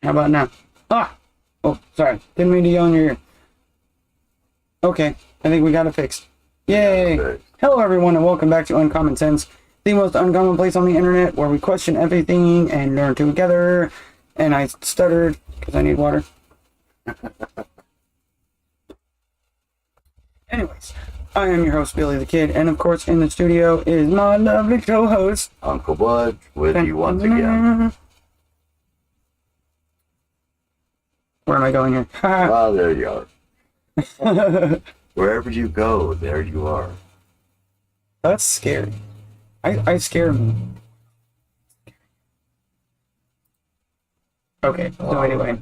How about now? Ah! Oh, sorry. Didn't mean to yell in your ear. Okay, I think we got it fixed. Yay! Okay. Hello everyone and welcome back to Uncommon Sense, the most uncommon place on the internet where we question everything and learn together. And I stuttered because I need water. Anyways, I am your host, Billy the Kid, and of course in the studio is my lovely co-host, Uncle Bud, with you once again. Where am I going here? Ah, there you are. Wherever you go, there you are. That's scary. I scare me. Okay, so anyway.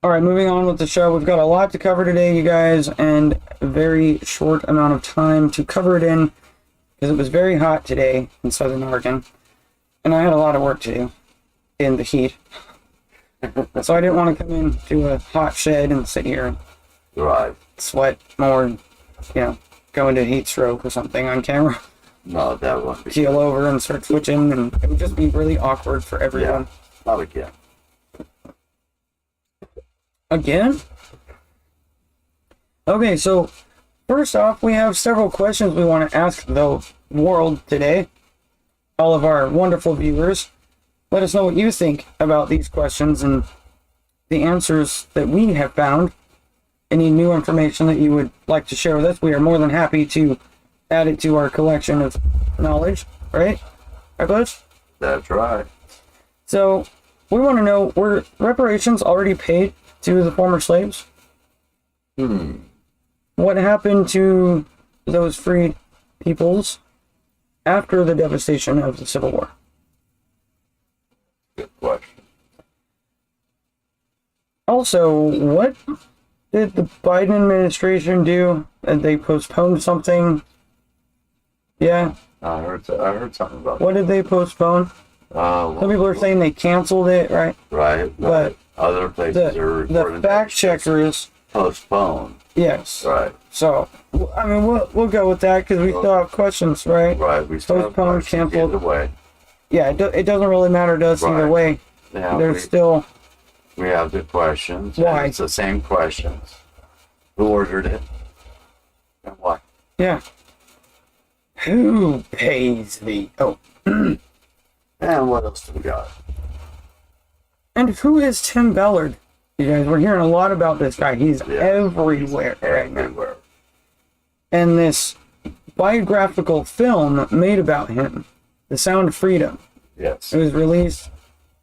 Alright, moving on with the show. We've got a lot to cover today, you guys, and a very short amount of time to cover it in, because it was very hot today in Southern Oregon, and I had a lot of work to do in the heat. So I didn't want to come into a hot shed and sit here and Right. sweat more and, go into heat stroke or something on camera. No, that won't be. Keel over and start twitching, and it would just be really awkward for everyone. Yeah, not again. Again? Okay, so first off, we have several questions we want to ask the world today. All of our wonderful viewers. Let us know what you think about these questions and the answers that we have found. Any new information that you would like to share with us, we are more than happy to add it to our collection of knowledge, right? Right, Butch? That's right. So, we want to know, were reparations already paid to the former slaves? What happened to those freed peoples after the devastation of the Civil War? Good question. Also, what did the Biden administration do? Did they postpone something? Yeah. I heard something about What did they postpone? that. Some people are saying they canceled it, right? Right. But other places are the reporting fact that checkers, postponed. yes. Right. So, I mean, we'll go with that because we still have questions, right? Right. We still have Postponed, questions canceled. either way. Yeah, it doesn't really matter to us either Right. way. Yeah, There's still... we have the questions. Why? And it's the same questions. Who ordered it? And why? Yeah. Who pays the... Oh. And what else do we got? And who is Tim Ballard? You guys, we're hearing a lot about this guy. He's Yeah. everywhere right now. Everywhere. And this biographical film made about him, The Sound of Freedom, Yes. it was released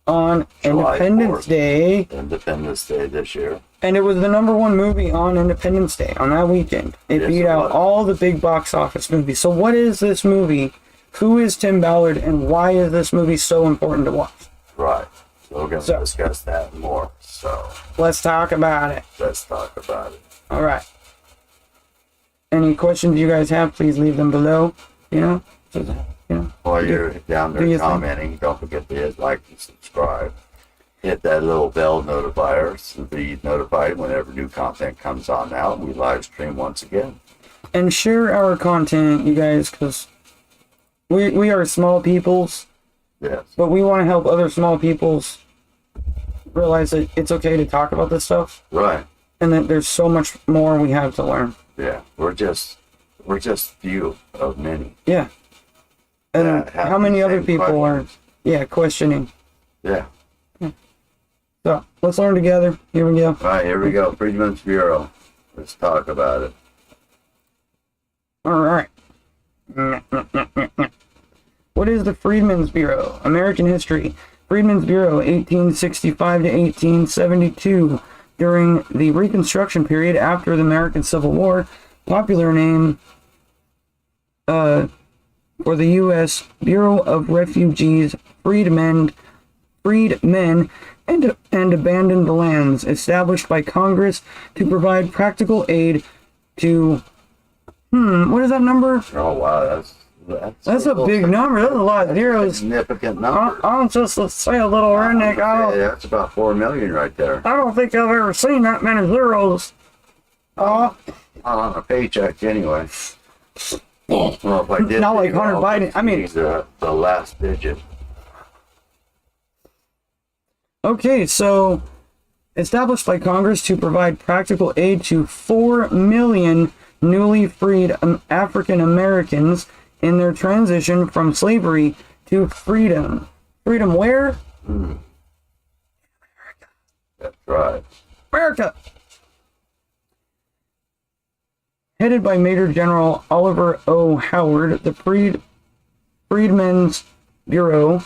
on July Independence 4th. Day. Independence Day this year. And it was the #1 movie on Independence Day, on that weekend. It Yes, beat it out was. all the big box office movies. So what is this movie? Who is Tim Ballard? And why is this movie so important to watch? Right. So we're going to So- discuss that more. So Let's talk about it. let's talk about it. All right. Any questions you guys have, please leave them below. While you're down do there your thing. commenting, don't forget to hit like and subscribe. Hit that little bell notifier to be notified whenever new content comes on out. We live stream once again. And share our content, you guys, because we are small peoples, Yes. but we want to help other small peoples realize that it's okay to talk about this stuff, Right. and that there's so much more we have to learn. Yeah. We're just few of many. Yeah. And that have how many the other same people questions. are, questioning. Yeah. So let's learn together. Here we go. All right, here we go. Freedmen's Bureau. Let's talk about it. All right. What is the Freedmen's Bureau? American history. Freedmen's Bureau, 1865 to 1872. During the Reconstruction period after the American Civil War, popular name for the U.S. Bureau of Refugees, freedmen and abandoned lands, established by Congress to provide practical aid to... what is that number? Oh wow, That's a big number. That's a lot of zeros. Significant number. I'll just say a little redneck. Yeah, that's about 4 million right there. I don't think I've ever seen that many zeros. Not on a paycheck anyway. Well, if I did, Not like Hunter Biden. I mean, the last digit. Okay, so established by Congress to provide practical aid to 4 million newly freed African Americans in their transition from slavery to freedom. Freedom where? That's right. America! Headed by Major General Oliver O. Howard, the Freedmen's Bureau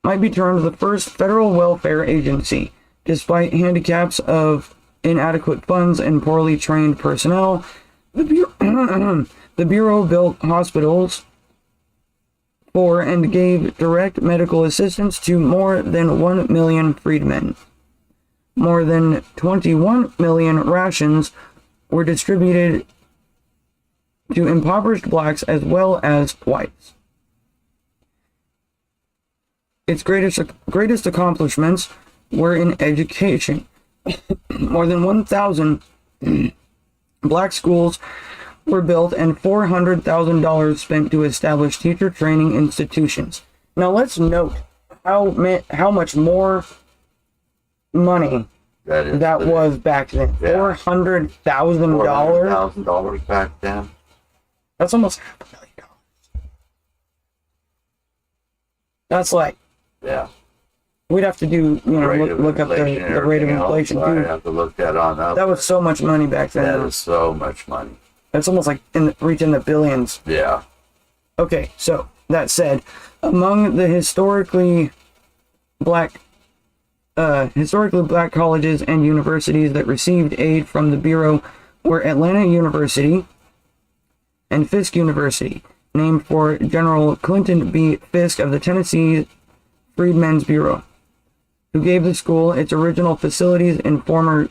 might be termed the first federal welfare agency. Despite handicaps of inadequate funds and poorly trained personnel, the Bureau built hospitals for and gave direct medical assistance to more than 1 million freedmen. More than 21 million rations were distributed to impoverished blacks as well as whites. Its greatest accomplishments were in education. More than 1,000 black schools were built and $400,000 spent to establish teacher training institutions. Now let's note how much more money that was back then. Yeah. $400,000. $400,000 back then. That's almost $500,000. That's like, Yeah. we'd have to do, look up the rate of inflation I too. have to look that on up. That was so much money back then. That is so much money. That's almost like reaching the billions. Yeah. Okay, so that said, among the historically black colleges and universities that received aid from the Bureau were Atlanta University and Fisk University, named for General Clinton B. Fisk of the Tennessee Freedmen's Bureau, who gave the school its original facilities in former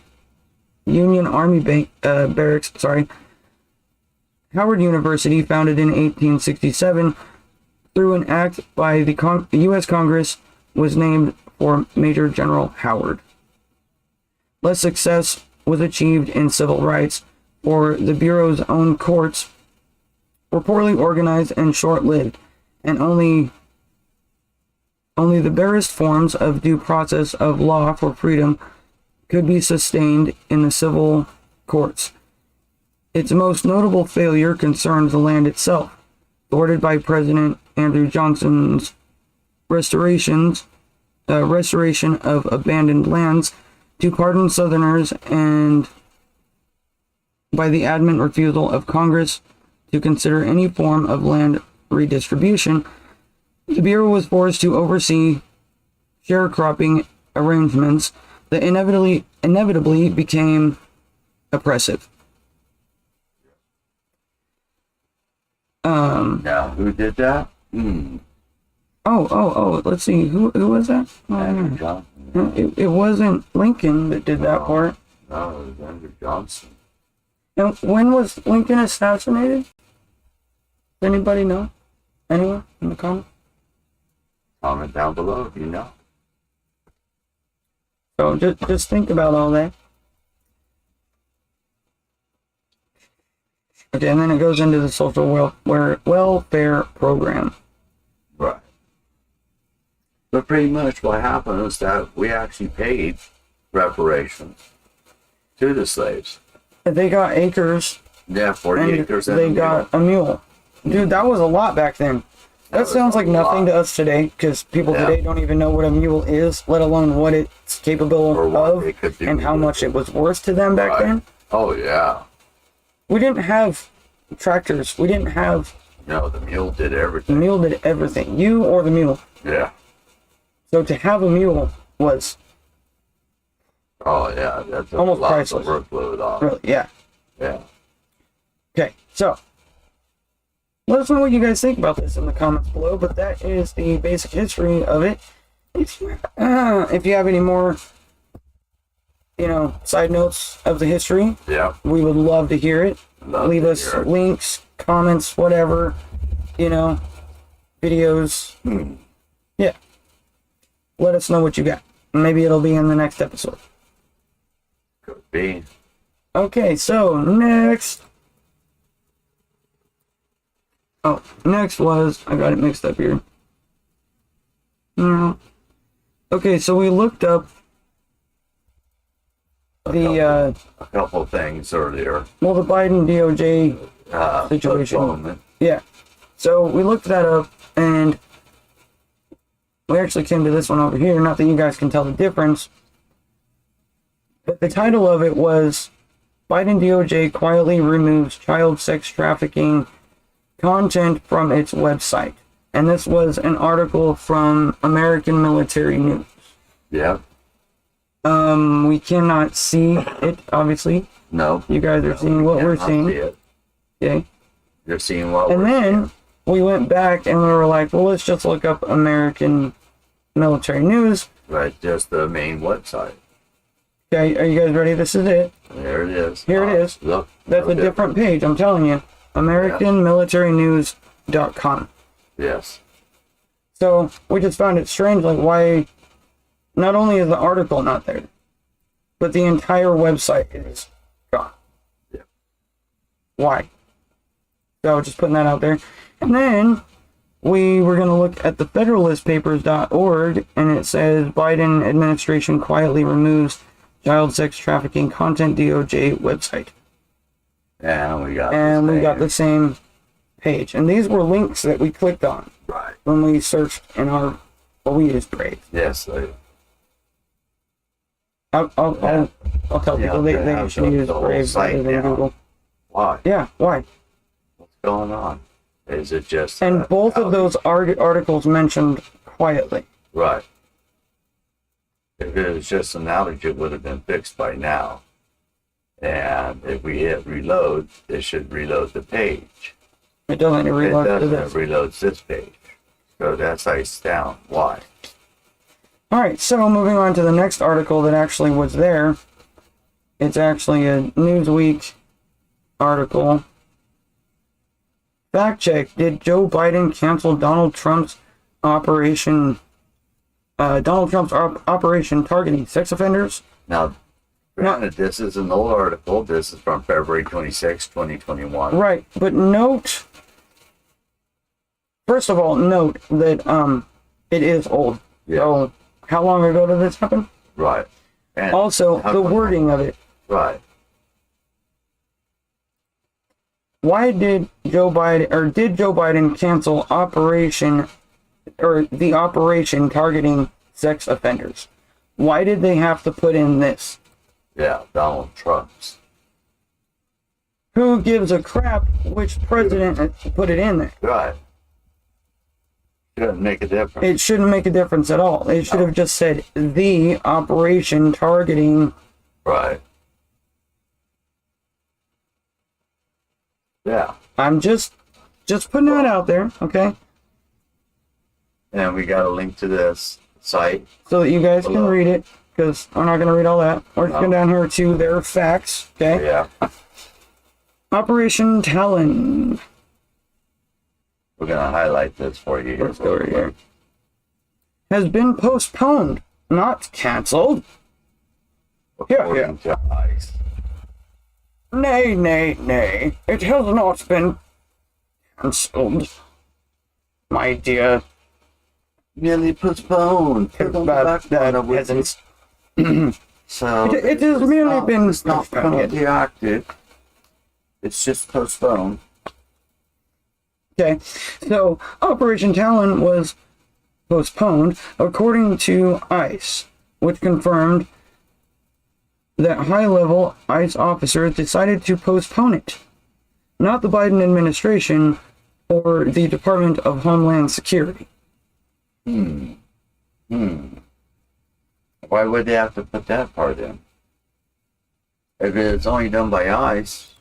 Union Army barracks. Howard University, founded in 1867 through an act by the U.S. Congress, was named for Major General Howard. Less success was achieved in civil rights, for the Bureau's own courts were poorly organized and short-lived, and only the barest forms of due process of law for freedom could be sustained in the civil courts. Its most notable failure concerned the land itself, thwarted by President Andrew Johnson's restoration of abandoned lands to pardon Southerners, and by the adamant refusal of Congress to consider any form of land redistribution. The Bureau was forced to oversee sharecropping arrangements that inevitably became oppressive. Now, who did that? Oh, let's see. Who was that? Andrew Johnson. It wasn't Lincoln that did that part. No, it was Andrew Johnson. Now, when was Lincoln assassinated? Does anybody know? Anyone in the comments? Comment down below if you know. So just think about all that. Okay, and then it goes into the social welfare program. Right. But pretty much what happened is that we actually paid reparations to the slaves. They got acres. Yeah, 40 and acres and they got a mule. Dude, that was a lot back then. That sounds like nothing to us today, because people today don't even know what a mule is, let alone what it's capable of, and how much it was worth to them back then. Oh, yeah. We didn't have tractors. We didn't have... No, the mule did The everything. mule did everything. You or the mule. Yeah. So to have a mule was... Oh, yeah. That's almost a lot priceless. of workload off. Really, yeah. Yeah. Okay, so... let us know what you guys think about this in the comments below, but that is the basic history of it. If you have any more, side notes of the history, Yeah. we would love to hear it. Leave us hear it. links, comments, whatever, videos. Yeah. Let us know what you got. Maybe it'll be in the next episode. Could be. Okay, so next. Oh, next was, I got it mixed up here. Yeah. Okay, so we looked up the a couple of things earlier. well, the Biden DOJ situation. Postponement. Yeah. So we looked that up, and we actually came to this one over here. Not that you guys can tell the difference, but the title of it was Biden DOJ quietly removes child sex trafficking content from its website. And this was an article from American Military News. Yeah. We cannot see it, obviously. No. You guys are seeing what we're cannot seeing. see it. Okay. You're seeing what And we're then seeing. we went back and we were like, well, let's just look up American Military News. Right, just the main website. Okay, are you guys ready? This is it. There it is. Here it is. Look. That's no a different page, I'm telling you. AmericanMilitaryNews.com. Yes. So we just found it strange, like why not only is the article not there, but the entire website is gone. Yeah. Why? So just putting that out there. And then we were going to look at the federalistpapers.org, and it says Biden administration quietly removes child sex trafficking content DOJ website. And we got The same page. And these were links that we clicked on right. when we searched in our, well, we used Brave. Yes, they I'll tell people they have should use the whole Brave site rather than now. Google. Why? Yeah, why? What's going on? Is it just And both of those articles mentioned quietly. right? If it was just an outage, it would have been fixed by now. And if we hit reload, it should reload the page. It doesn't reload It to doesn't. this. It reloads this page. So that's iced down. Why? Alright, so moving on to the next article that actually was there. It's actually a Newsweek article. Fact check. Did Joe Biden cancel Donald Trump's operation targeting sex offenders? Now, granted, this is an old article. This is from February 26, 2021. Right, but first of all, note that it is old. Yeah. So, how long ago did this happen? Right. And Also, how the come- wording of it. Right. Why did Joe Biden cancel the operation targeting sex offenders? Why did they have to put in this? Yeah, Donald Trump's. Who gives a crap which president put it in there? Right. Shouldn't make a difference. It shouldn't make a difference at all. They should have just said the operation targeting. Right. Yeah. I'm just putting that out there, okay? And we got a link to this site. So that you guys can Hello. read it, because I'm not going to read all that. We're just going down here to their facts, okay? Yeah. Operation Talon. We're going to highlight this for you here. Let's go right here. Has been postponed, not canceled. According to ICE. Nay, nay, nay. It has not been cancelled. My dear. Merely postponed. Put on the back burner with peasants. So It has merely been It's not postponed. currently active. It's just postponed. Okay, so Operation Talon was postponed according to ICE, which confirmed that high-level ICE officers decided to postpone it. Not the Biden administration or the Department of Homeland Security. Why would they have to put that part in? If it's only done by ICE,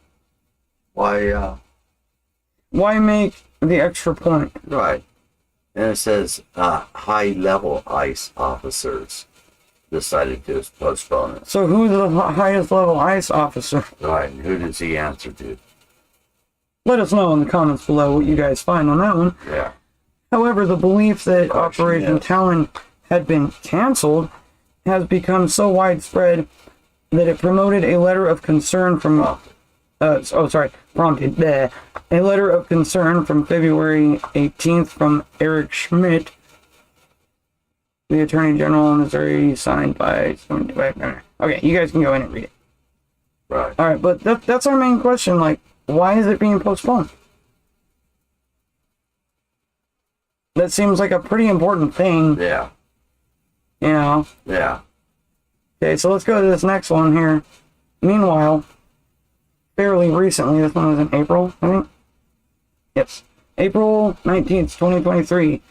why, Why make the extra point? right. And it says high-level ICE officers decided to postpone it. So who's the highest level ICE officer? Right, and who does he answer to? Let us know in the comments below what you guys find on that one. Yeah. However, the belief that Question, Operation yes. Talon had been canceled has become so widespread that it promoted a letter of concern from prompted a letter of concern from February 18th from Eric Schmidt, The Attorney General of Missouri signed by... Okay, you guys can go in and read it. Right. Alright, but that's our main question. Like, why is it being postponed? That seems like a pretty important thing. Yeah. You know? Yeah. Okay, so let's go to this next one here. Meanwhile, fairly recently, this one was in April, I think. Yes. April 19th, 2023.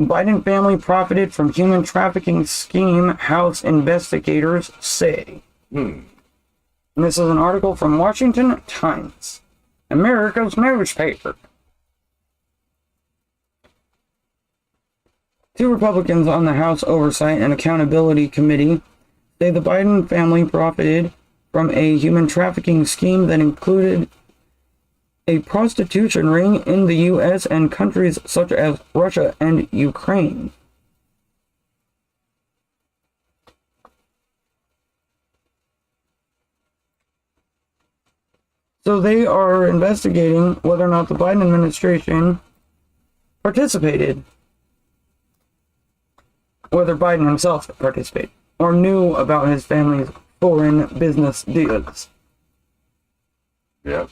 Biden family profited from human trafficking scheme, House investigators say. And this is an article from Washington Times, America's newspaper. Two Republicans on the House Oversight and Accountability Committee say the Biden family profited from a human trafficking scheme that included a prostitution ring in the U.S. and countries such as Russia and Ukraine. So they are investigating whether or not the Biden administration participated, whether Biden himself participated, or knew about his family's foreign business deals. Yep.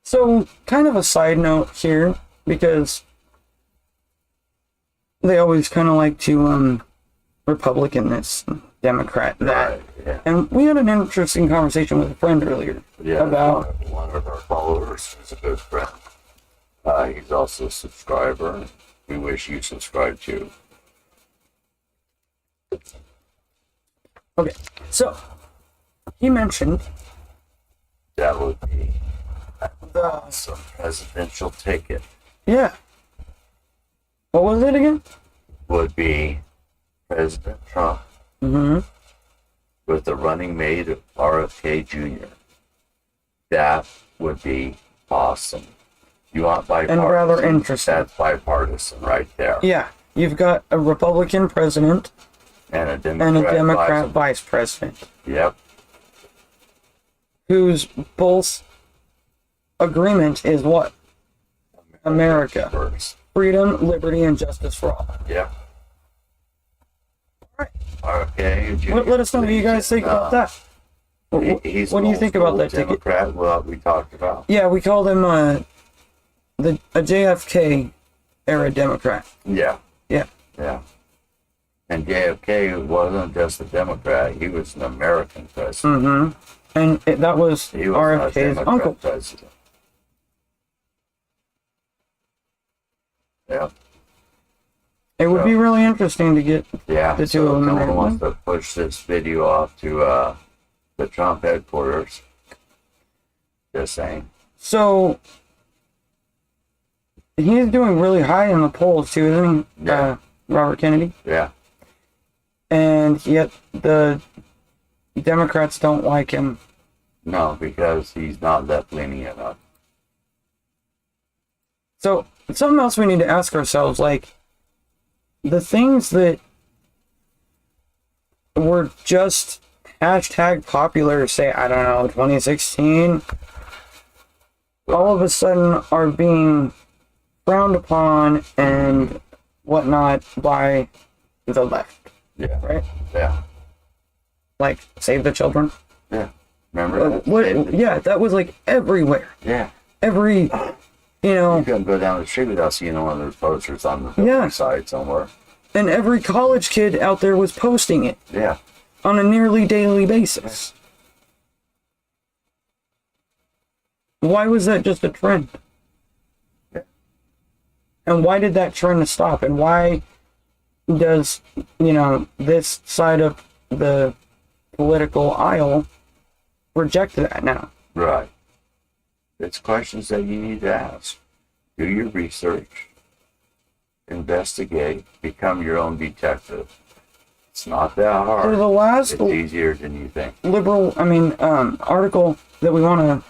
So, kind of a side note here, because they always kind of like to Republican this, Democrat that. Right. Yeah. And we had an interesting conversation with a friend earlier about... One of our followers is a good friend. He's also a subscriber. We wish you subscribe too. Okay, so, he mentioned That would be the... some presidential ticket. Yeah. What was it again? Would be President Trump with the running mate of RFK Jr. That would be awesome. You want bipartisan? And rather interesting. That's bipartisan right there. Yeah, you've got a Republican president And a Democrat, vice president, Yep. whose both agreement is what? America. First. Freedom, liberty, and justice for all. Yep. All right. RFK Jr. Let us know what you guys think about that. He's What do you think about that ticket? Democrat, what we talked about. Yeah, we called him a JFK era Democrat. Yeah. Yeah. Yeah. And JFK wasn't just a Democrat; he was an American president. And that was He was not a RFK's Democrat uncle. president. Yeah. It would be really interesting to get Yeah. the two of them in someone there. wants to push this video off to the Trump headquarters. Just saying. So he's doing really high in the polls too, isn't he? Yeah. Robert Kennedy. Yeah. And yet the Democrats don't like him. No, because he's not left-leaning enough. So something else we need to ask ourselves, like the things that were just hashtag popular, say, I don't know, 2016, all of a sudden are being frowned upon and whatnot by the left, Yeah. right? Yeah. Like, Save the Children. Yeah. Remember that? Yeah, that was like everywhere. Yeah. Every, You couldn't go down the street without seeing one of those posters on the building side somewhere. and every college kid out there was posting it Yeah. on a nearly daily basis. Why was that just a trend? Yeah. And why did that trend stop? And why does, this side of the political aisle reject that now? Right. It's questions that you need to ask. Do your research. Investigate. Become your own detective. It's not that hard. So the last It's easier than you think. article that we want to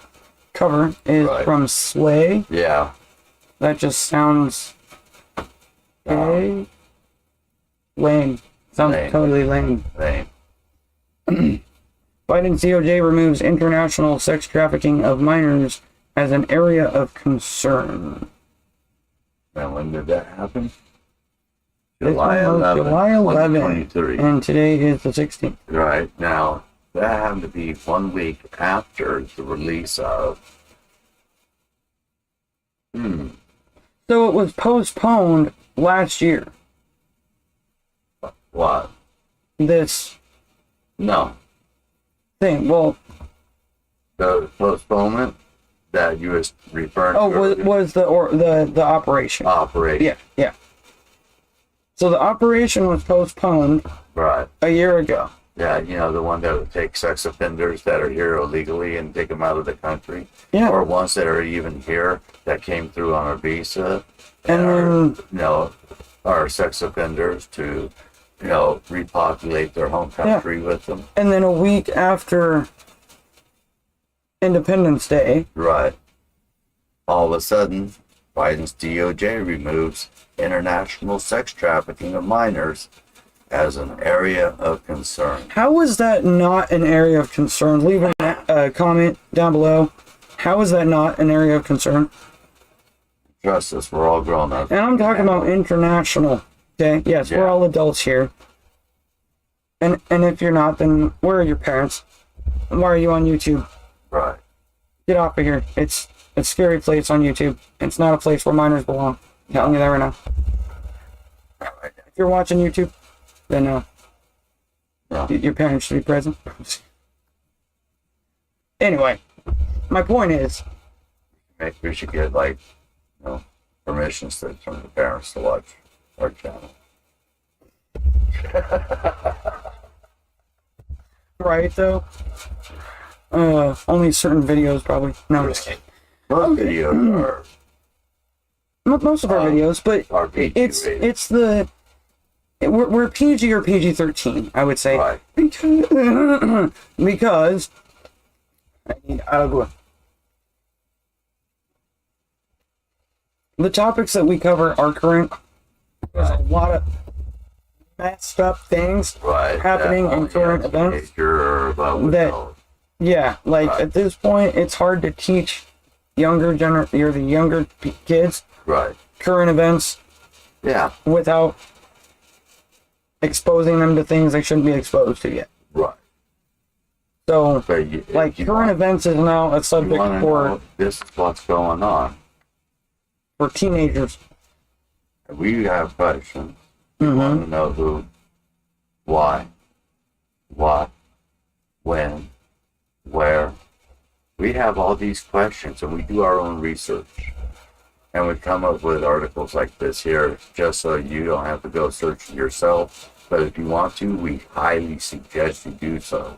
cover is from Slay. Yeah. That just sounds lame. Sounds Lame. totally lame. Lame. Biden's DOJ removes international sex trafficking of minors as an area of concern. And when did that happen? July This one was 11, July 11, 2023. and today is the 16th. Right. Now, that happened to be 1 week after the release of. So it was postponed last year. What? This No. thing. Well, The postponement that you was referring oh, to. was the operation? Operation. Yeah. So the operation was postponed Right. a year ago. Yeah, the one that would take sex offenders that are here illegally and take them out of the country. Yeah. Or ones that are even here that came through on a visa. And then, are sex offenders to, repopulate their home country with them. and then a week after Independence Day, Right. All of a sudden, Biden's DOJ removes international sex trafficking of minors as an area of concern. how is that not an area of concern? Leave a comment down below. How is that not an area of concern? Trust us, we're all grown up. And I'm talking about international. Okay, yes, we're Yeah. all adults here. And if you're not, then where are your parents? Why are you on YouTube? Right. Get off of here. It's a scary place on YouTube. It's not a place where minors belong. I'm telling you that right now. If you're watching YouTube, then Yeah. your parents should be present. Anyway, my point is, Maybe we should get permission slips from the parents to watch our channel. right though, only certain videos probably. No, I'm just kidding. Most videos are Most of our videos, but are PG it's rated. it's the we're PG or PG-13, I would say, Right. because I need agua. The topics that we cover are current. There's a lot of messed up things Right. happening in current events. That, Yeah, like Right. at this point, it's hard to teach the younger kids right. current events Yeah. without exposing them to things they shouldn't be exposed to yet. Right. So, But like, current events is now a subject for this is what's going on. Teenagers. We have questions. We want to know who, why, what, when, where. We have all these questions and we do our own research. And we come up with articles like this here just so you don't have to go searching yourself. But if you want to, we highly suggest you do so.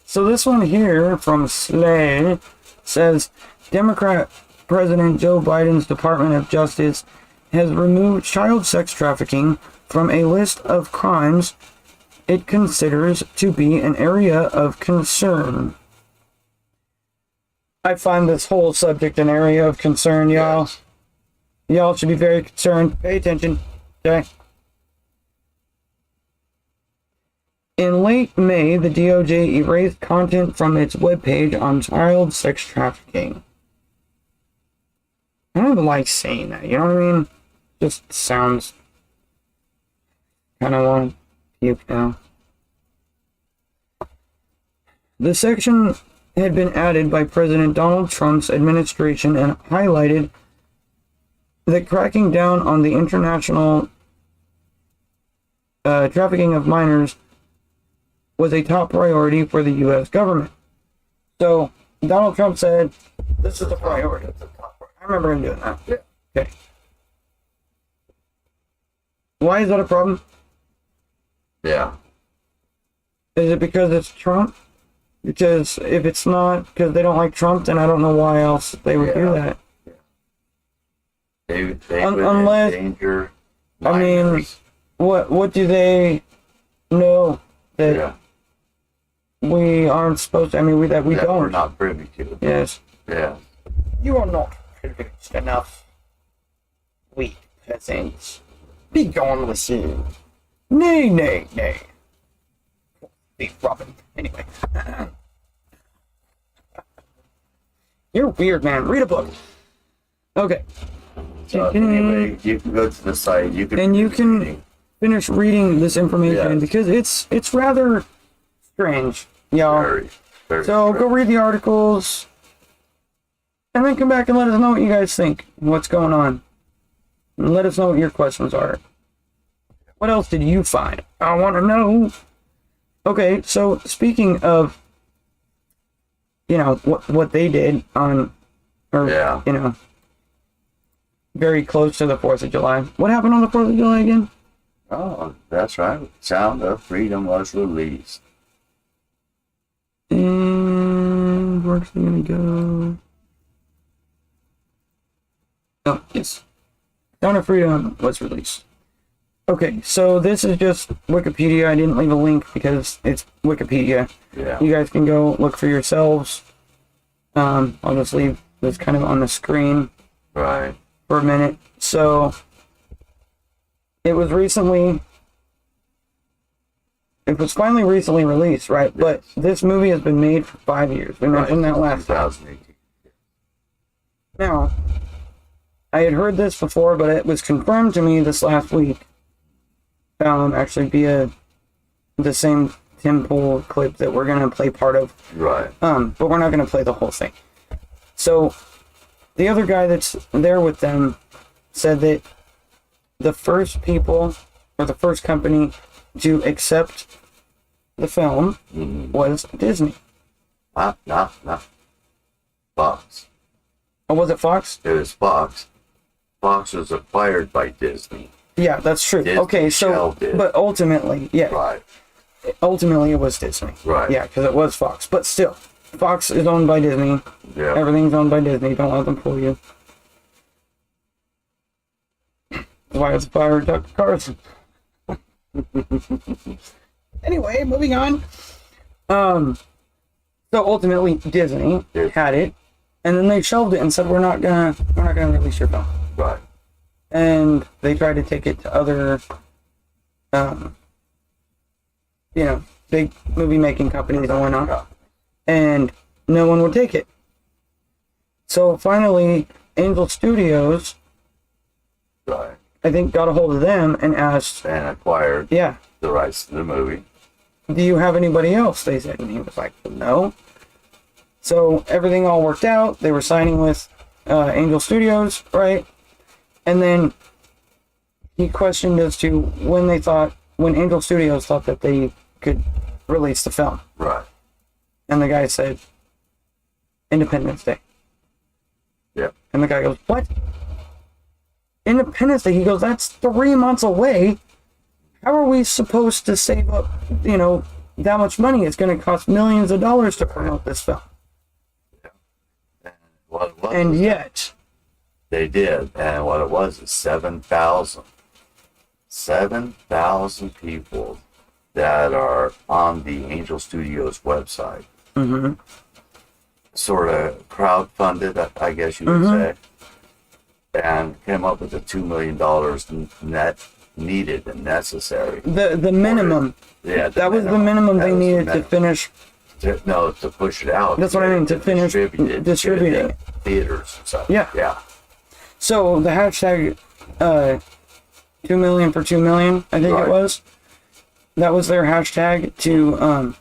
So this one here from Slay says, Democrat President Joe Biden's Department of Justice has removed child sex trafficking from a list of crimes it considers to be an area of concern. I find this whole subject an area of concern, y'all. Yes. Y'all should be very concerned. Pay attention. Okay? In late May, the DOJ erased content from its webpage on child sex trafficking. I don't even like saying that, you know what I mean? Just sounds kind of want to puke now. The section had been added by President Donald Trump's administration and highlighted that cracking down on the international trafficking of minors was a top priority for the U.S. government. So, Donald Trump said, this is the priority. I remember him doing that. Yeah. Okay. Why is that a problem? Yeah. Is it because it's Trump? Because if it's not because they don't like Trump, then I don't know why else they would do Yeah. that. They would Unless- endanger I mean, minors. what do they know that Yeah. we aren't supposed to? I mean, that we that we're don't. not privy to. Yes. Yeah. You are not privileged enough. Weak peasants. Be gone with you. Nay, nay, nay. Be Robin. Anyway. You're weird, man. Read a book. Okay. So anyway, you can go to the site. You can. And you can- reading. finish reading this information Yes. because it's rather strange, y'all. Very, very So go strange. read the articles, and then come back and let us know what you guys think, and what's going on, and let us know what your questions are. What else did you find? I want to know. Okay, so speaking of, what they did on, or Yeah. very close to the 4th of July. What happened on the 4th of July again? Oh, that's right. Sound of Freedom was released. And where's it gonna go? Oh, yes. Sound of Freedom was released. Okay, so this is just Wikipedia. I didn't leave a link because it's Wikipedia. Yeah. You guys can go look for yourselves. I'll just leave this kind of on the screen Right. for a minute. So, it was finally recently released, right? But this movie has been made for 5 years. We mentioned that last time. 2018. Now, I had heard this before, but it was confirmed to me this last week. Actually via the same Tim Ballard clip that we're gonna play part of. Right. But we're not gonna play the whole thing. So, the other guy that's there with them said that the first people, or the first company to accept the film was Disney. Not Fox. Or was it Fox? It was Fox. Fox was acquired by Disney. Yeah, that's true. Disney Okay, so, shelved it. but ultimately, yeah, Right. ultimately it was Disney. Right. Yeah, because it was Fox. But still, Fox is owned by Disney. Yeah. Everything's owned by Disney. Don't let them fool you. That's why it's fired Dr. Carson. Anyway, moving on. So ultimately Disney had it, and then they shelved it and said we're not gonna release your film. Right. And they tried to take it to other big movie making companies and whatnot. And no one would take it. So finally, Angel Studios, Right. I think, got a hold of them and asked, And acquired yeah, the rights to the movie. do you have anybody else? They said, and he was like, no. So everything all worked out. They were signing with Angel Studios, right? And then he questioned as to when Angel Studios thought that they could release the film. Right. And the guy said, Independence Day. Yep. And the guy goes, what? Independence Day? He goes, that's 3 months away. How are we supposed to save up, that much money? It's going to cost millions of dollars to promote this film. What it was, And yet, they did. And what it was is 7,000 people that are on the Angel Studios website. mm-hmm. Sort of crowdfunded, I guess you would say, and came up with the $2 million net needed and necessary. the minimum. Yeah, That was the minimum they That was the needed to minimum. finish. To push it out. That's what I mean, to finish distributing it it. to theaters and stuff. Yeah. Yeah. So the hashtag 2 million for 2 million, I think Right. it was. That was their hashtag to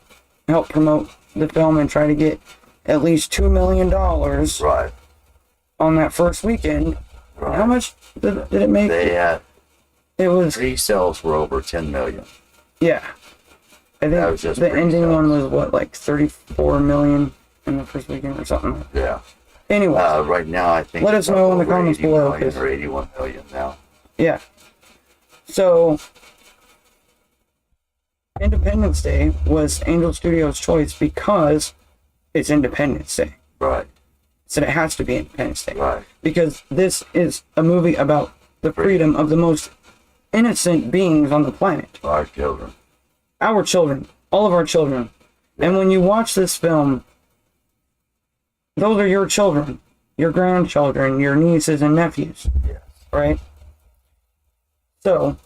help promote the film and try to get at least $2 million Right. on that first weekend. Right. How much did it make? They had It was, pre-sales were over 10 million. yeah. I That think was just the ending pre-sales. one was what, like 34 million in the first weekend or something. Yeah. Anyway, Right now, I think Let it's us know in the over comments 80 below, million 'cause- or 81 million now. yeah. So, Independence Day was Angel Studios' choice because it's Independence Day. Right. So it has to be Independence Day. Right. Because this is a movie about the freedom of the most innocent beings on the planet. Our children. Our children. All of our children. And when you watch this film, those are your children. Your grandchildren, your nieces and nephews. Yes. Right? So,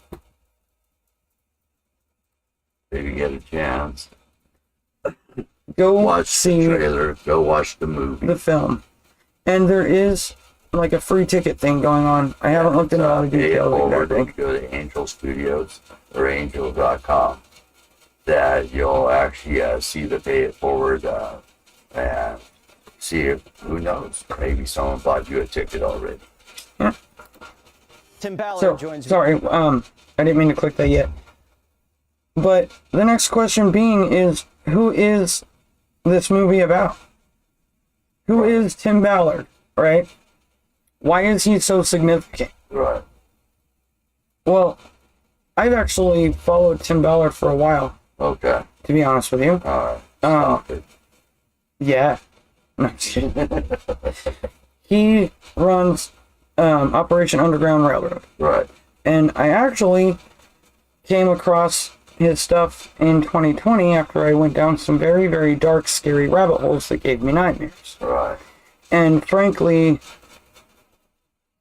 If you get a chance, go watch see the trailer. Go watch the movie. the film. And there is like a free ticket thing going on. I haven't looked into all the Pay it details forward exactly. and you go to Angel Studios or angel.com. That you'll actually see the pay it forward and see if, who knows, maybe someone bought you a ticket already. Yeah. Tim Ballard So, joins me. sorry, I didn't mean to click that yet. But the next question being is, who is this movie about? Who is Tim Ballard, right? Why is he so significant? Right. Well, I've actually followed Tim Ballard for a while, Okay. to be honest with you. Alright. Stop it. Yeah. No, I'm just kidding. He runs Operation Underground Railroad. Right. And I actually came across his stuff in 2020 after I went down some very, very dark, scary rabbit holes that gave me nightmares. Right. And frankly,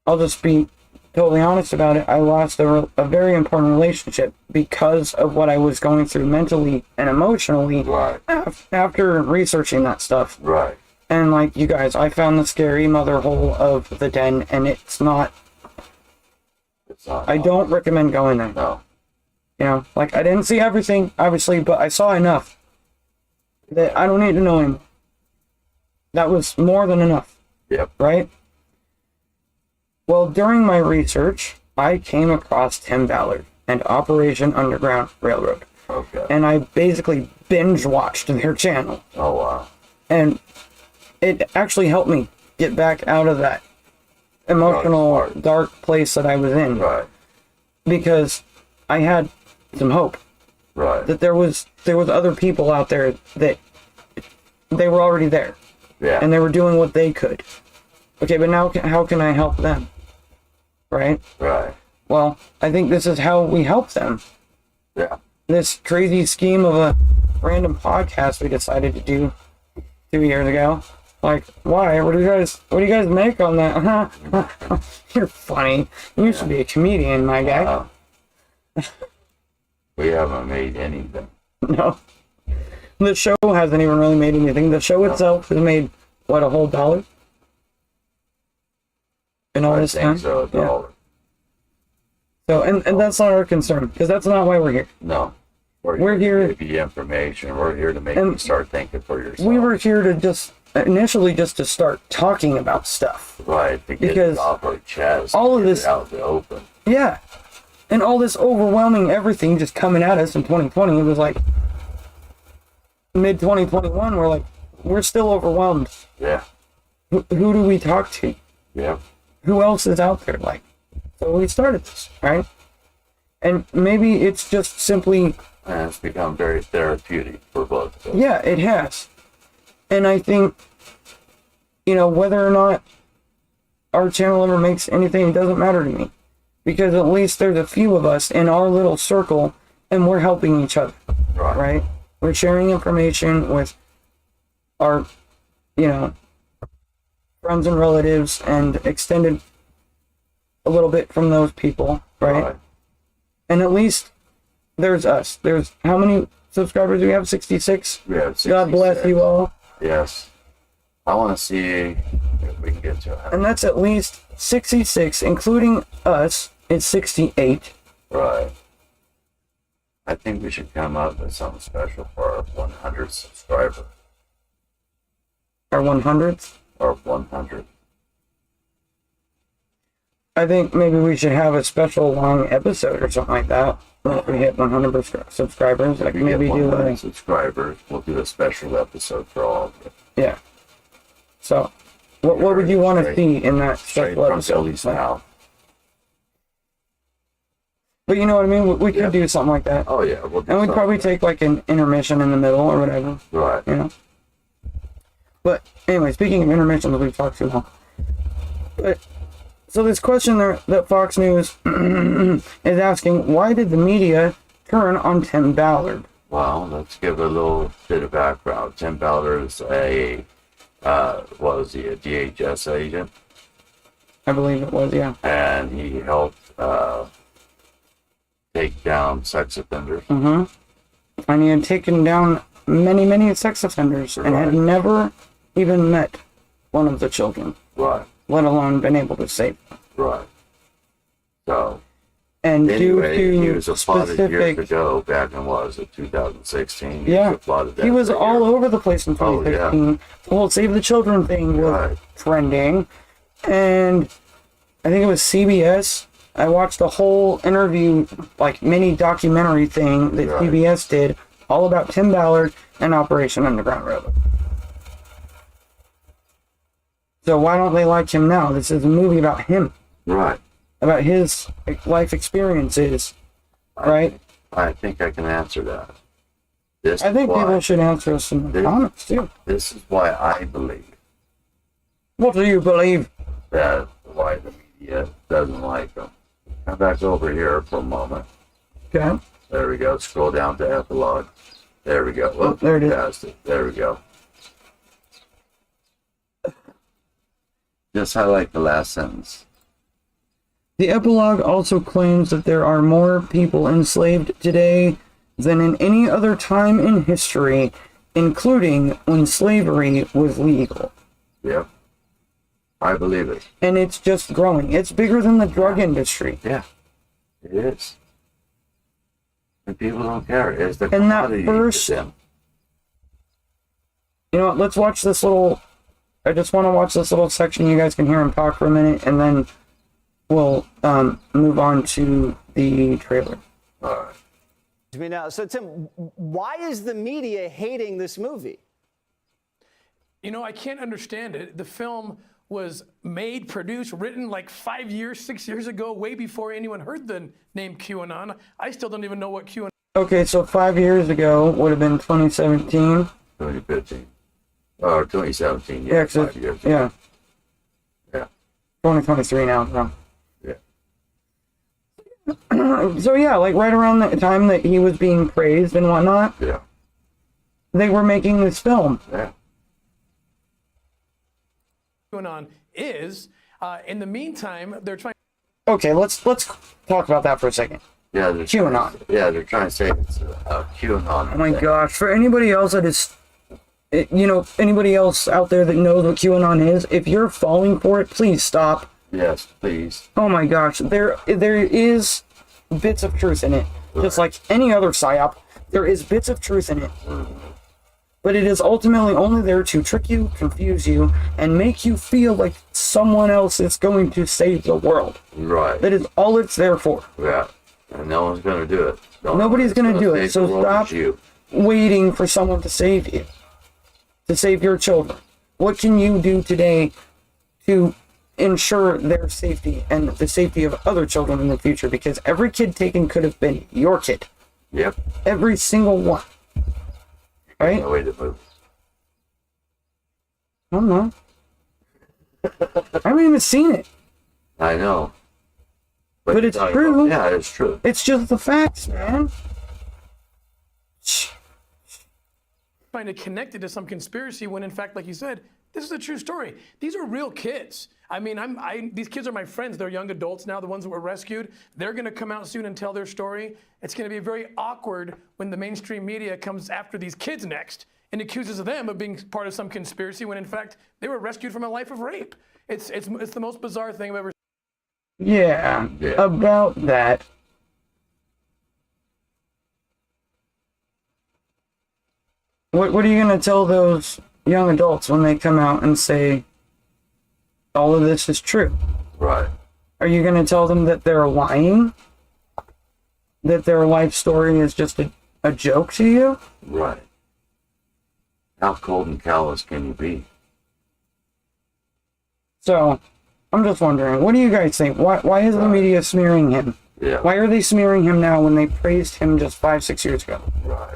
I'll just be totally honest about it. I lost a very important relationship because of what I was going through mentally and emotionally Right. after researching that stuff. Right. And like you guys, I found the scary mother hole of the den, and it's not. It's not. I don't recommend going there. No. You know, like I didn't see everything, obviously, but I saw enough that I don't need to know anymore. That was more than enough, Yep. right? Well, during my research, I came across Tim Ballard and Operation Underground Railroad, Okay. and I basically binge watched their channel, Oh wow. and it actually helped me get back out of that emotional dark place that I was in, Right. because I had some hope Right. that there was other people out there that they were already there Yeah. and they were doing what they could. Okay, but now how can I help them? Right? Right. Well, I think this is how we help them. Yeah. This crazy scheme of a random podcast we decided to do 2 years ago. Like, why? What do you guys make on that? You're funny. You should be a comedian, my guy. We haven't made anything. No. The show hasn't even really made anything. The show itself has made, what, $1? In all I this think time? so. Yeah. $1. So, and that's not our concern, because that's not why we're here. No. We're here- to give you information. We're here to make And you start thinking for yourself. We were here to just start talking about stuff. right to get because it off our chest. all of get it this- out in the open. Yeah. And all this overwhelming everything just coming at us in 2020, it was like mid 2021, we're still overwhelmed. Yeah. Who do we talk to? Yeah. Who else is out there? Like, so we started this, right? And maybe it's just simply, And it's become very therapeutic for both of us. yeah, it has. And I think, whether or not our channel ever makes anything, it doesn't matter to me. Because at least there's a few of us in our little circle, and we're helping each other, Right. right? We're sharing information with our, friends and relatives, and extended a little bit from those people, right? And at least there's us. There's how many subscribers do we have? 66? We have God bless 66. you all. Yes. I want to see if we can get to 100. And that's at least 66, including us. It's 68. Right. I think we should come up with something special for our 100 subscriber. Our 100th. Or 100. I think maybe we should have a special long episode or something like that. If we hit 100 subscribers, like If we maybe get do 100 a, subscribers, we'll do a special episode for all of you. yeah. So, what would you want to see in that Straight special from episode? Billy's mouth. But you know what I mean? We could Yeah. do something like that. Oh yeah, we'll do And we'd probably something. take like an intermission in the middle or whatever, Right. But anyway, speaking of intermissions, we've talked too long. But, so this question there that Fox News is asking, why did the media turn on Tim Ballard? Well, let's give a little bit of background. Tim Ballard is a DHS agent, I believe it was, yeah. and he helped take down sex offenders. Mm-hmm. And he had taken down many, many sex offenders and had Right. never even met one of the children. Right. let alone been able to save them. Right. So, And anyway, due to he was applauded years specific, ago, back in, what was it, 2016? yeah, Applauded he was that all year. over the place in Oh, yeah. 2015. The whole Save the Children thing was Right. trending, and I think it was CBS. I watched the whole interview, like mini documentary thing that Right. CBS did, all about Tim Ballard and Operation Underground Railroad. So why don't they like him now? This is a movie about him, Right. about his life experiences, right? I think I can answer that. This I think is why, people should answer us in the This- comments too. This is why I believe What do you believe? that why the media doesn't like them. Come back over here for a moment. Okay. There we go. Scroll down to epilogue. There we go. Whoop, there it is. passed it. There we go. Just highlight the last sentence. The epilogue also claims that there are more people enslaved today than in any other time in history, including when slavery was legal. Yep. I believe it. And it's just growing. It's bigger than the drug industry. Yeah. It is. And people don't care. It's the And that commodity first- to them. You know what? Let's watch this little... I just want to watch this little section. You guys can hear him talk for a minute, and then we'll move on to the trailer. All right. To me now. So, Tim, why is the media hating this movie? You know, I can't understand it. The film was made, produced, written like 5 years, 6 years ago, way before anyone heard the name QAnon. I still don't even know what QAnon Okay, so 5 years ago would have been 2017. 2015. Or 2017. Yeah, Yeah, 'cause 5 years yeah, ago. Yeah. 2023 now. So. Yeah. So yeah, like right around the time that he was being praised and whatnot, Yeah. they were making this film. Yeah. is. In the meantime, they're trying. Okay, let's talk about that for a second. Yeah. They're QAnon. They're trying to say it's a QAnon. Oh my thing. gosh, for anybody else that is, anybody else out there that knows what QAnon is, if you're falling for it, please stop. Yes, please. Oh my gosh, there is bits of truth in it. Just like any other psyop, there is bits of truth in it. But it is ultimately only there to trick you, confuse you, and make you feel like someone else is going to save the world. Right. That is all it's there for. Yeah. And no one's going to do it. Nobody's going to do it, save so the world stop is you. waiting for someone to save you. To save your children. What can you do today to ensure their safety and the safety of other children in the future? Because every kid taken could have been your kid. Yep. Every single one. Right? No way to move. I don't know. I haven't even seen it. I know. But you're it's talking true. yeah, it's true. It's just the facts, man. trying to connect it to some conspiracy when, in fact, like you said, this is a true story. These are real kids. I mean, these kids are my friends. They're young adults now, the ones that were rescued. They're going to come out soon and tell their story. It's going to be very awkward when the mainstream media comes after these kids next and accuses them of being part of some conspiracy when, in fact, they were rescued from a life of rape. It's the most bizarre thing I've ever seen. Yeah, about that. What are you going to tell those young adults when they come out and say all of this is true? Right. Are you going to tell them that they're lying? That their life story is just a joke to you? Right. How cold and callous can you be? So, I'm just wondering, what do you guys think? Why is the media smearing him? Yeah. Why are they smearing him now when they praised him just 5-6 years ago? Right.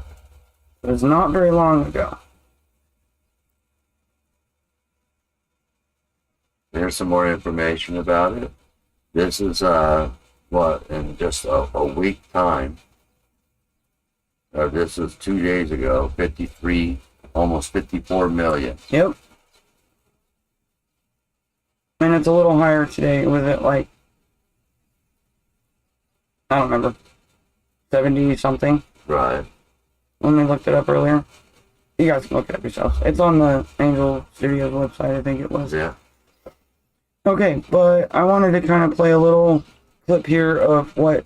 It was not very long ago. Here's some more information about it. This is in just a week time. This was 2 days ago. 53, almost 54 million. Yep. And it's a little higher today with it like, I don't remember, 70 something Right. when we looked it up earlier. You guys can look it up yourselves. It's on the Angel Studios website, I think it was. Yeah. Okay, but I wanted to kind of play a little clip here of what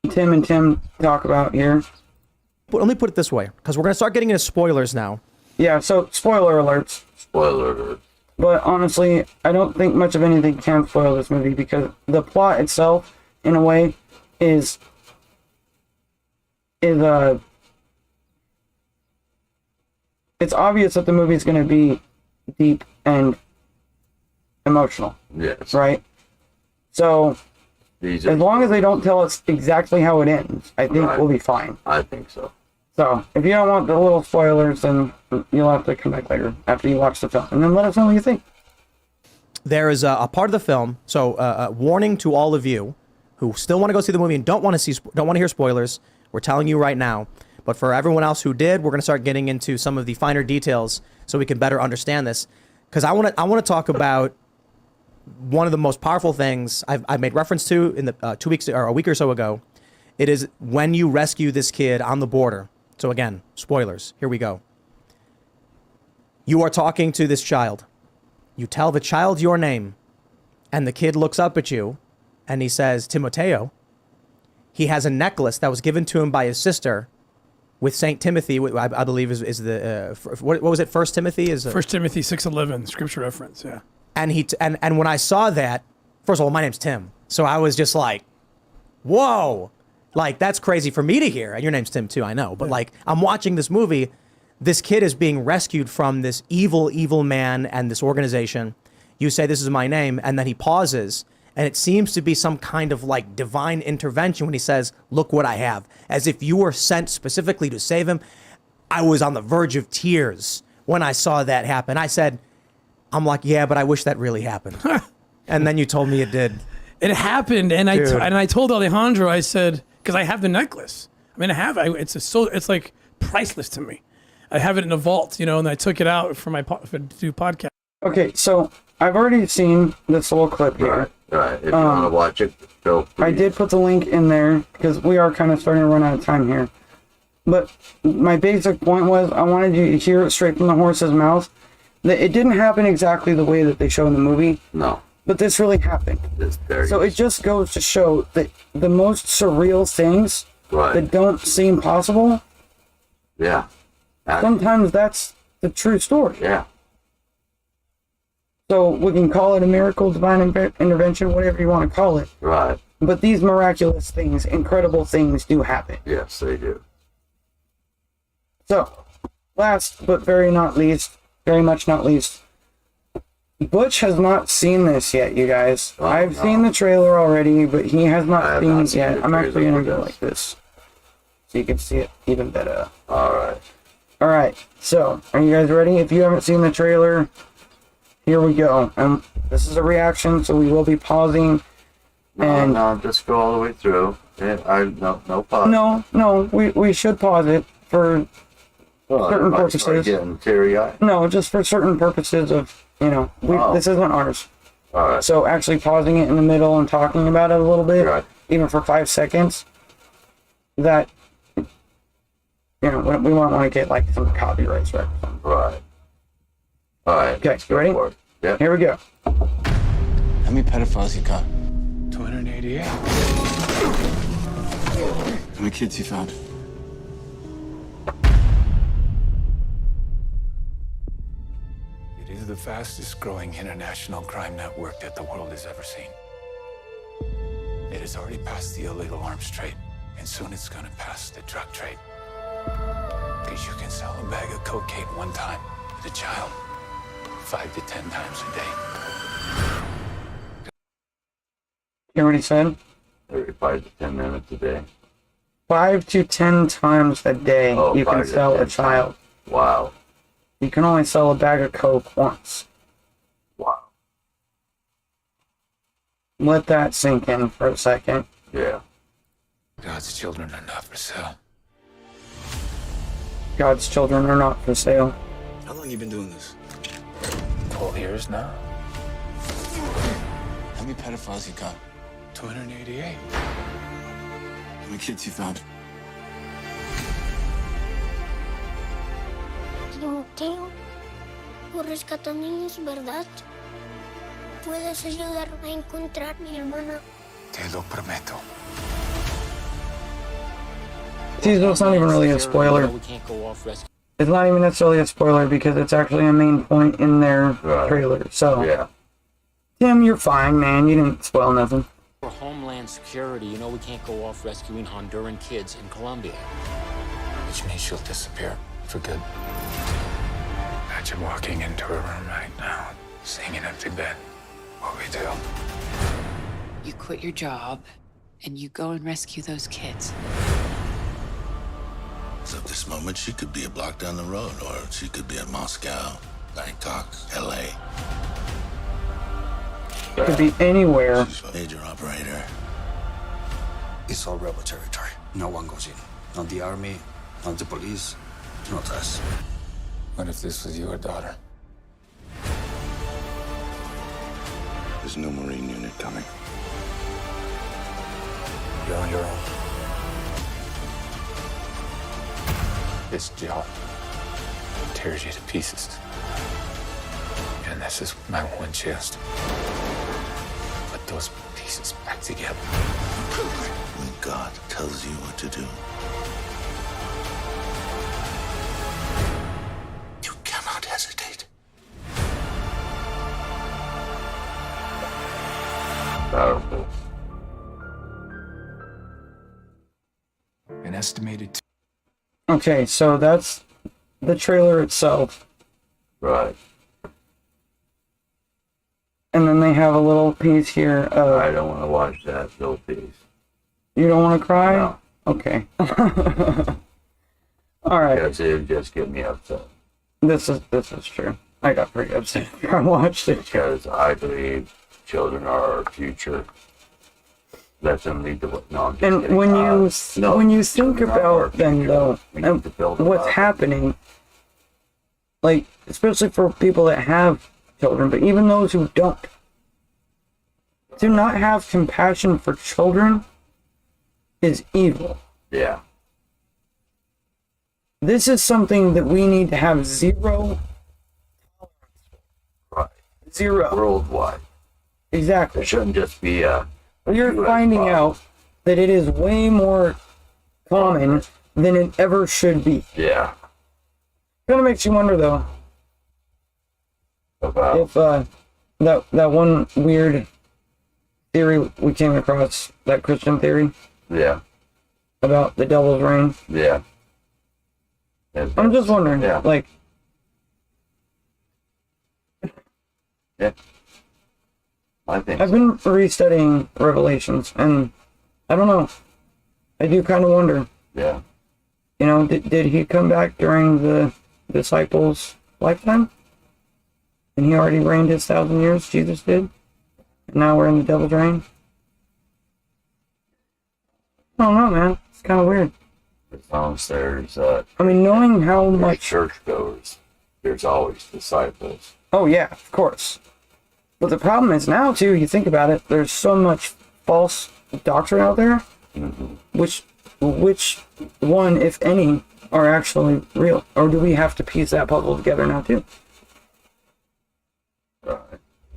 Tim and Tim talk about here. But let me put it this way, because we're going to start getting into spoilers now. Yeah, so spoiler alerts. Spoiler alert. But honestly, I don't think much of anything can spoil this movie because the plot itself, in a way, is it's obvious that the movie is going to be deep and emotional, Yes. right? So These as long as they don't tell us exactly how it ends, I think Right. we'll be fine. I think so. So if you don't want the little spoilers, then you'll have to come back later after you watch the film, and then let us know what you think. There is a part of the film, so warning to all of you who still want to go see the movie and don't want to hear spoilers. We're telling you right now. But for everyone else who did, we're going to start getting into some of the finer details so we can better understand this. Because I want to talk about one of the most powerful things I've made reference to in the 2 weeks or a week or so ago. It is when you rescue this kid on the border. So again, spoilers. Here we go. You are talking to this child. You tell the child your name, and the kid looks up at you, and he says, Timoteo. He has a necklace that was given to him by his sister with St. Timothy, I believe is the, what was it, 1 Timothy? 1 Timothy 6:11, scripture reference, yeah. And and when I saw that, first of all, my name's Tim. So I was just like, whoa. Like, that's crazy for me to hear. And your name's Tim too, I know. But like, I'm watching this movie. This kid is being rescued from this evil, evil man and this organization. You say, this is my name. And then he pauses. And it seems to be some kind of like divine intervention when he says, look what I have. As if you were sent specifically to save him. I was on the verge of tears when I saw that happen. I said, I'm like, yeah, but I wish that really happened. And then you told me it did. It happened, and Dude. I told Alejandro, I said, because I have the necklace. I mean, it's like priceless to me. I have it in a vault, and I took it out for to do podcast. Okay, so I've already seen this little clip here. Right. If you want to watch it, feel free. I did put the link in there because we are kind of starting to run out of time here. But my basic point was I wanted you to hear it straight from the horse's mouth. That it didn't happen exactly the way that they show in the movie, No. but this really happened. It's very So it just goes to show that the most surreal things right. that don't seem possible, Yeah. sometimes that's the true story. Yeah. So we can call it a miracle, divine intervention, whatever you want to call it. Right. But these miraculous things, incredible things do happen. Yes, they do. So, last but very much not least, Butch has not seen this yet, you guys. Oh, I've no. seen the trailer already, but he has I not have seen not it seen yet. the I'm actually trailer going to for go this. like this so you can see it even better. All right. Alright, so, are you guys ready? If you haven't seen the trailer, here we go. This is a reaction, so we will be pausing. And No, just go all the way through. No pause. no, we should pause it for certain I start purposes. getting teary-eyed. No, just for certain purposes of, Oh. this isn't ours. All right. So actually pausing it in the middle and talking about it a little bit, Right. even for 5 seconds, that, we won't want to get like some copyright strike. Right. All right. Okay, let's go ready? for it. Yep. Here we go. How many pedophiles you got? 288. How many kids you found? It is the fastest growing international crime network that the world has ever seen. It has already passed the illegal arms trade, and soon it's gonna pass the drug trade. Because you can sell a bag of cocaine one time to a child 5 to 10 times a day. You already said? Every 5 to 10 minutes a day. 5 to 10 times a day you 5 can to sell 10 a child. Wow. You can only sell a bag of coke once. Wow. Let that sink in for a second. Yeah. God's children are not for sale. God's children are not for sale. How long you been doing this? 12 years now. How many pedophiles you got? 288. How many kids you found? Timoteo, tú rescatas niños, ¿verdad? puedes ayudarme a encontrar a mi hermana? Te lo prometo. See, so it's not even really a spoiler. We can't go off rescue. It's not even necessarily a spoiler because it's actually a main point in their trailer. So, Yeah. Tim, you're fine, man. You didn't spoil nothing. For Homeland Security, you know we can't go off rescuing Honduran kids in Colombia. Which means she'll disappear for good. Imagine walking into a room right now, seeing an empty bed. What we do? You quit your job and you go and rescue those kids. So at this moment, she could be a block down the road, or she could be in Moscow, Bangkok, LA. It could be anywhere. She's a major operator. It's all rebel territory. No one goes in. Not the army, not the police, not us. What if this was your daughter? There's no Marine unit coming. You're on your own. This job tears you to pieces. And this is my one chance to put those pieces back together. When God tells you what to do, you cannot hesitate. Powerful. An estimated Okay, so that's the trailer itself. Right. And then they have a little piece here of... I don't want to watch that little piece. You don't want to cry? No. Okay. Alright, Because it would just get me upset. this is true. I got pretty upset after I watched it. Because I believe children are our future. Let them lead the way. No, I'm just And kidding. when you think children are our about them future. though, We and need to build them what's up. happening, like especially for people that have children, but even those who don't, to not have compassion for children is evil. Yeah. This is something that we need to have zero. Right. Zero. Worldwide. Exactly. It shouldn't just be a. You're US finding problem. out that it is way more common than it ever should be. Yeah. Kind of makes you wonder though, About. if that one weird theory we came across, that Christian theory Yeah. about the devil's reign. Yeah. I'm just wondering, Yeah. like, Yeah. I think. I've been restudying Revelations, and I don't know. I do kind of wonder. Yeah. You know, did he come back during the disciples' lifetime? And he already reigned his 1,000 years, Jesus did? And now we're in the devil's reign? I don't know, man. It's kind of weird. As long as there's I mean, knowing how there's much... churchgoers, there's always disciples. Oh, yeah, of course. But the problem is now, too, you think about it, there's so much false doctrine out there. Mm-hmm. Which one, if any, are actually real? Or do we have to piece that puzzle together now, too? Right.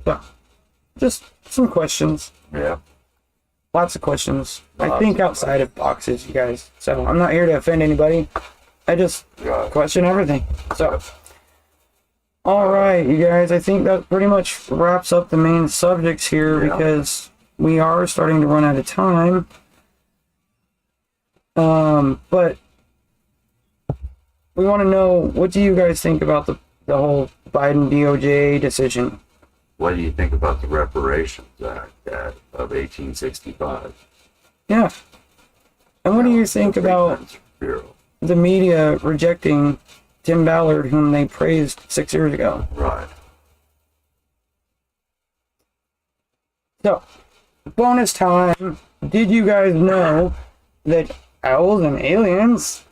So, just some questions. Yeah. Lots of questions. I Lots think of outside of boxes, you guys. So, I'm not here to offend anybody. I just Right. question everything. So, alright, you guys. I think that pretty much wraps up the main subjects here Yeah. because we are starting to run out of time. But we want to know, what do you guys think about the whole Biden DOJ decision? What do you think about the Reparations Act of 1865? Yeah. And what do you think The about Freedmen's Bureau. the media rejecting Tim Ballard, whom they praised 6 years ago? Right. So, bonus time. Did you guys know that Owls and Aliens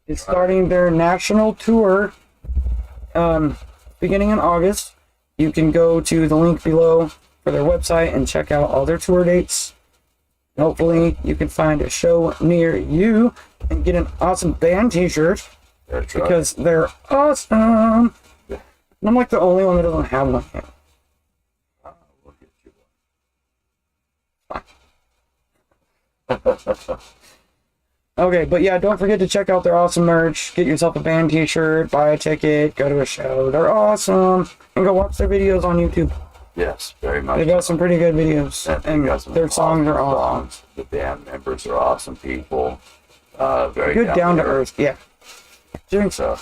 is starting their national tour beginning in August? You can go to the link below for their website and check out all their tour dates. Hopefully, you can find a show near you and get an awesome band t-shirt That's right. because they're awesome. And I'm like the only one that doesn't have one yet. We'll Okay, but yeah, don't forget to check out their awesome merch. Get yourself a band t-shirt, buy a ticket, go to a show. They're awesome. And go watch their videos on YouTube. Yes, very much. They got some pretty good videos. And their songs are awesome. Songs. The band members are awesome people. Very good down to earth. Yeah. Doing so.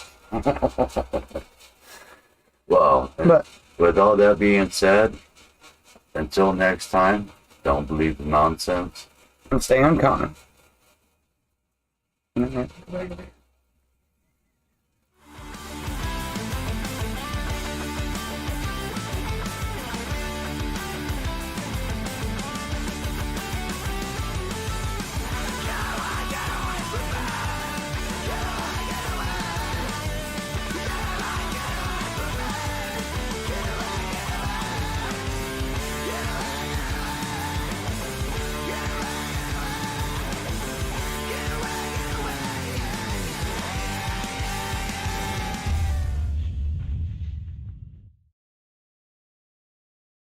Well, but with all that being said, until next time, don't believe the nonsense. And stay uncommon.